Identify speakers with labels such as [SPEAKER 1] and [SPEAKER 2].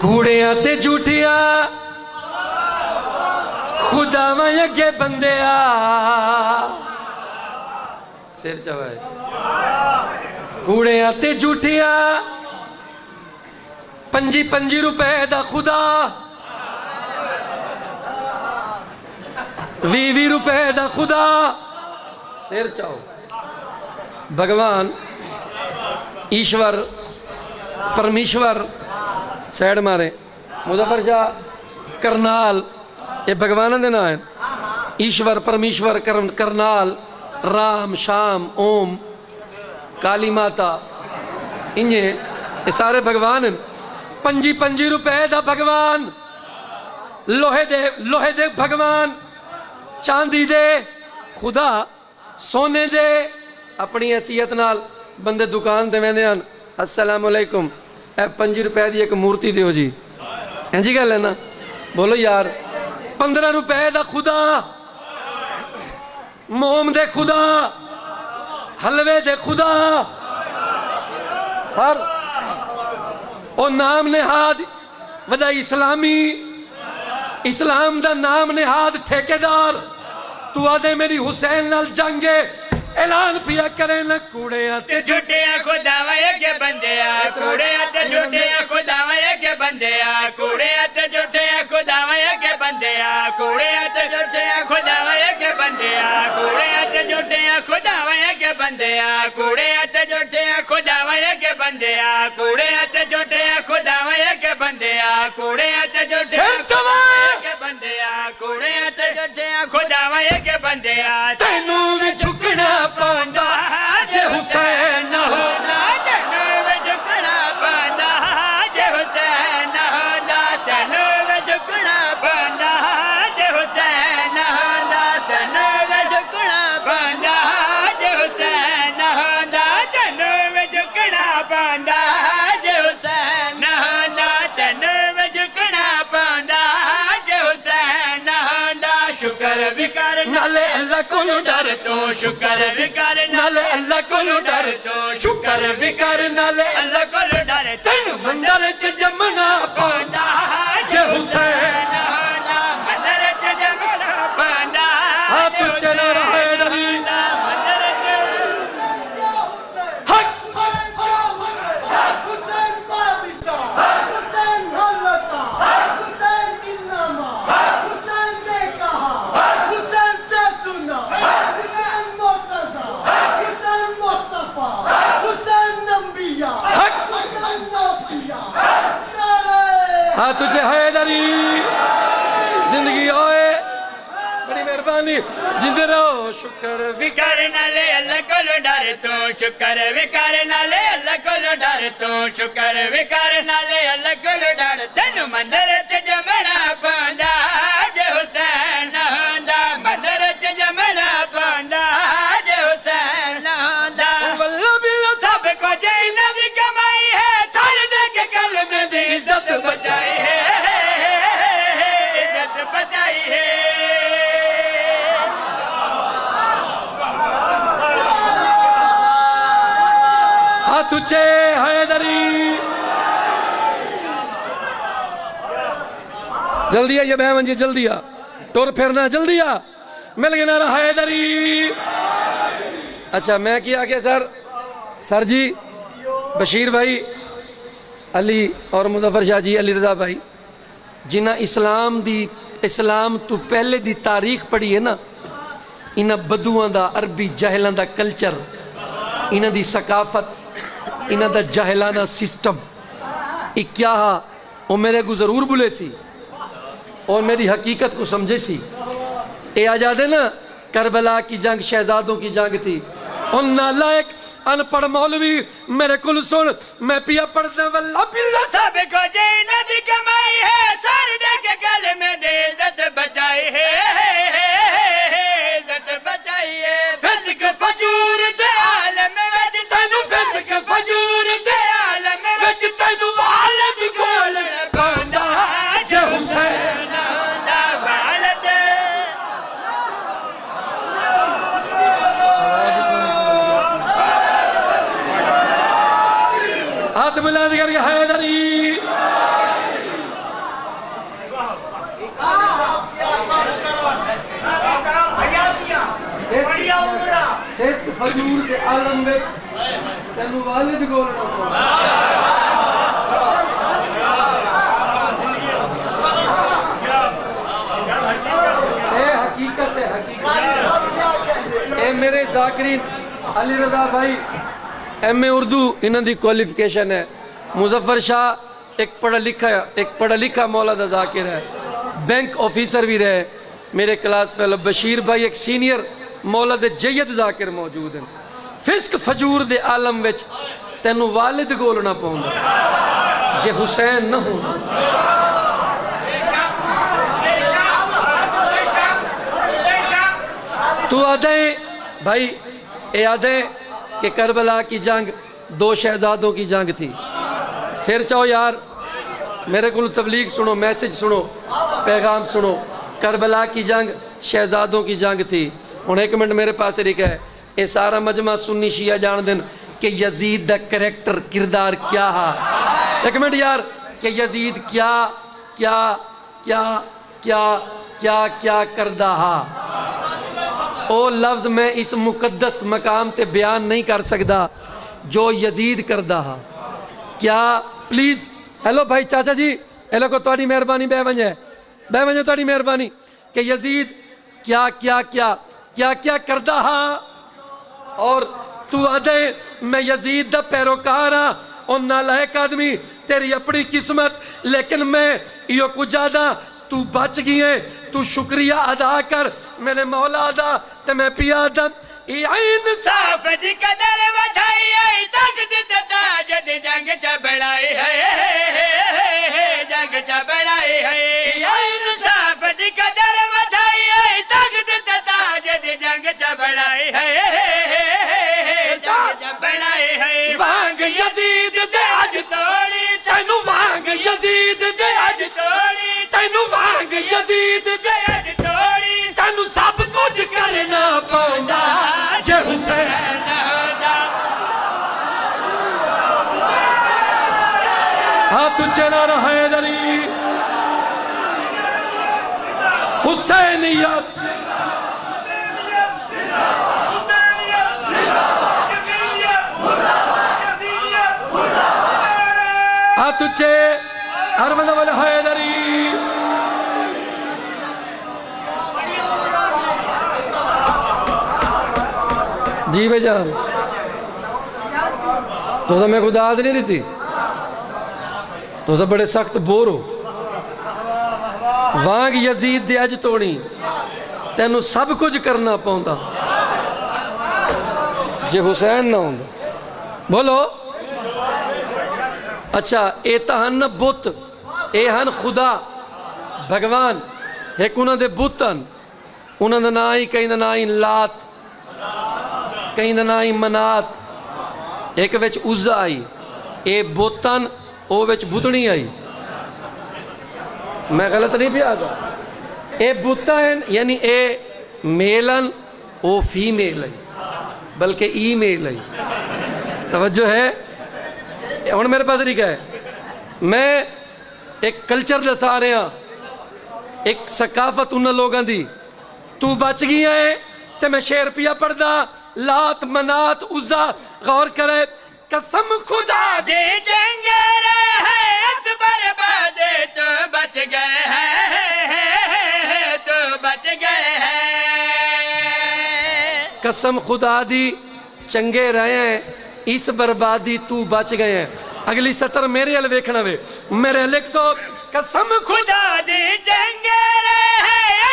[SPEAKER 1] کوڑیاں تے جھوٹیاں خداواں اگے بندیا سر چوائے کوڑیاں تے جھوٹیاں پنجی پنجی روپے دا خدا 20 روپے دا خدا سر چاہو بھگوان ایشور پرمیشور سیڈ مارے مظفر شاہ کرنال یہ بھگوانہ دینا ہے ایشور پرمیشور کرنال رام شام اوم کالی ماتا انہیں یہ سارے بھگوان ہیں پنجی پنجی روپے دا بھگوان لوہے دے بھگوان چاندی دے خدا سونے دے اپنی حیثیت نال بندے دکان دے میں دیان السلام علیکم اے 5 روپے دی ایک مورتی دیو جی ہیں جی کہہ لینا بولو یار 15 روپے دا خدا موم دے خدا حلوے دے خدا سر او نام نہاد ودا اسلام دا نام نہاد ٹھیکیدار تو آدھے میری حسین نال جنگے اعلان پیا کریں نہ کوڑیاں تے
[SPEAKER 2] جھوٹیاں خداویں کے بندیا کوڑیاں تے جھوٹیاں خداویں کے بندیا کوڑیاں تے جھوٹیاں خداویں کے بندیا کوڑیاں تے جھوٹیاں خداویں کے بندیا کوڑیاں تے جھوٹیاں خداویں کے بندیا کوڑیاں تے جھوٹیاں خداویں کے بندیا کوڑیاں تے جھوٹیاں خداویں کے بندیا کوڑیاں تے جھوٹیاں خداویں کے بندیا کوڑیاں تے جھوٹیاں خداویں کے بندیا
[SPEAKER 1] تینوں وی جھکنا پاندا جے حسین نہ ہوندا
[SPEAKER 2] تینوں وی جھکنا پاندا جے حسین نہ ہوندا تینوں وی جھکنا پاندا جے حسین نہ ہوندا تینوں وی جھکنا پاندا جے حسین نہ ہوندا تینوں وی جھکنا پاندا جے حسین نہ ہوندا تینوں وی جھکنا پاندا جے حسین نہ ہوندا شکر بھی کر
[SPEAKER 1] نالے اللہ کولو ڈر
[SPEAKER 2] تو شکر بھی کر
[SPEAKER 1] نالے اللہ کولو ڈر
[SPEAKER 2] تو شکر بھی کر
[SPEAKER 1] نالے
[SPEAKER 2] اللہ کو ڈر
[SPEAKER 1] تینوں مندر چ جمنا پاندا جے حسین
[SPEAKER 2] مندر چ جمنا پاندا
[SPEAKER 1] ہاتھ چلا رہے دلی حق
[SPEAKER 3] حسین بادشاہ حسین حلتا حسین انما حسین نے کہا حسین سے سنا حسین مرتضی حسین مصطفیٰ حسین انبیاء حسین نوسیہ نعرہ
[SPEAKER 1] ہاں تجھے حیدری زندگی ہوئے بڑی مہربانی جندے رہو شکر بھی
[SPEAKER 2] کر نالے اللہ کو ڈر تو شکر بھی کر نالے اللہ کو ڈر تو شکر بھی کر نالے اللہ کو ڈر تینوں مندر چ جمنا پاندا جے حسین نہ ہوندا مندر چ جمنا پاندا جے حسین نہ ہوندا
[SPEAKER 1] واللہ باللہ
[SPEAKER 2] سب کو جینا دی کمائی ہے سر دے کے کلمے دی عزت بچائی ہے عزت بچائی ہے
[SPEAKER 1] ہاں تجھے حیدری جلدی آئیے بہمن جی جلدی آ ٹور پھرنا جلدی آ مل گیا نعرہ حیدری اچھا میں کیا کہ سر جی بشیر بھائی علی اور مظفر شاہ جی علی رضا بھائی جنہ اسلام تو پہلے دی تاریخ پڑھی ہے نا انہ بدوان دا عربی جاہلان دا کلچر انہ دی ثقافت انہ دا جاہلانہ سسٹم ایک کیا ہا وہ میرے کو ضرور بلے سی اور میری حقیقت کو سمجھے سی اے آجادے نا کربلا کی جنگ شہزادوں کی جنگ تھی ان نالائک ان پڑھ مولوی میرے کل سن میں پیا پڑھنے واللہ باللہ
[SPEAKER 2] سب کو جینا دی کمائی ہے سر دے کے کلمے دی عزت بچائی ہے عزت بچائی ہے فسق فجور دے عالم وچ تینوں فسق فجور دے عالم وچ تینوں والد کول پاندا
[SPEAKER 1] جے حسین
[SPEAKER 2] نہ ہوندا والد
[SPEAKER 1] ہاتھ ملا دیا حیدری فجور دے عالم وچ تینوں والد گولنا پوندا اے حقیقت ہے حقیقت اے میرے ذاکرین علی رضا بھائی ایم اے اردو انہاں دی کوالیفیکیشن ہے مظفر شاہ ایک پڑھا لکھا مولا دا ذاکر ہے بینک آفیسر بھی رہے میرے کلاس فیلو بشیر بھائی ایک سینئر مولا دے جید ذاکر موجود ہیں فسق فجور دے عالم وچ تینوں والد گولنا پوندا جے حسین نہ ہونا تو آدھیں بھائی اے آدھیں کہ کربلا کی جنگ 2 شہزادوں کی جنگ تھی سیر چاہو یار میرے کو تبلیغ سنو میسج سنو پیغام سنو کربلا کی جنگ شہزادوں کی جنگ تھی ہن 1 منٹ میرے پاس لکھا ہے اے سارا مجمع سنی شیعہ جان دن کہ یزید دا کریکٹر کردار کیا ہا 1 منٹ یار کہ یزید کیا کردہ ہا او لفظ میں اس مقدس مقام تے بیان نہیں کر سکتا جو یزید کردہ ہا کیا پلیز ہیلو بھائی چاچا جی ہیلو کو توڑی مہربانی بے ونجے توڑی مہربانی کہ یزید کیا کردہ ہا اور تو آدھے میں یزید دا پیروکار ہاں اور نالائق آدمی تیری اپنی قسمت لیکن میں یہ کچھ آدھا تو بچ گئی ہے تو شکریہ ادا کر میرے مولا ادا تے میں پیا دم ای انصاف
[SPEAKER 2] دی قدر وٹھائی آئی تک دی تاج دی جنگ چا بڑھائی ہے جنگ چا بڑھائی ہے انصاف دی قدر وٹھائی آئی تک دی تاج دی جنگ چا بڑھائی ہے جنگ چا بڑھائی ہے
[SPEAKER 1] وانگ یزید دے اج
[SPEAKER 2] توڑی
[SPEAKER 1] تینوں وانگ یزید دے اج
[SPEAKER 2] توڑی
[SPEAKER 1] تینوں وانگ یزید دے
[SPEAKER 2] اج توڑی
[SPEAKER 1] تینوں سب کچھ کرنا پوندا جے حسین ہاں تجھے نہ رہے دلی حسینیت ہاں تجھے ہر بندہ والا حیدری جی بھائی جان تو میں خود آج نہیں رہی تو سب بڑے سخت بور ہو وانگ یزید دے اج توڑی تینوں سب کچھ کرنا پوندا جے حسین نہ ہوندا بولو اچھا اے تہن بت اے ہن خدا بھگوان ایک انہاں دے بتن انہاں دا نام ہی کہیں دا نام ہی لات کہیں دا نام ہی منات ایک وچ عزا آئی اے بتن او وچ بتنی آئی میں غلط نہیں پیا گا اے بتن یعنی اے میلن او فیمیل آئی بلکہ ای میل آئی توجہ ہے ہن میرے پاس لکھا ہے میں ایک کلچر دسا رہے ہاں ایک ثقافت انہاں لوگاں دی تو بچ گئی ہے تے میں شعر پیا پڑھدا لات منات عزا غور کرے قسم خدا
[SPEAKER 2] دے چنگیرے ہے اس بربادے تو بچ گئے ہیں تو بچ گئے ہیں
[SPEAKER 1] قسم خدا دی چنگے رہے ہیں اس بربادی تو بچ گئے ہیں اگلی سطر میرے حل ویکھنا وے میرے لکھ سو قسم
[SPEAKER 2] خدا دی چنگیرے ہے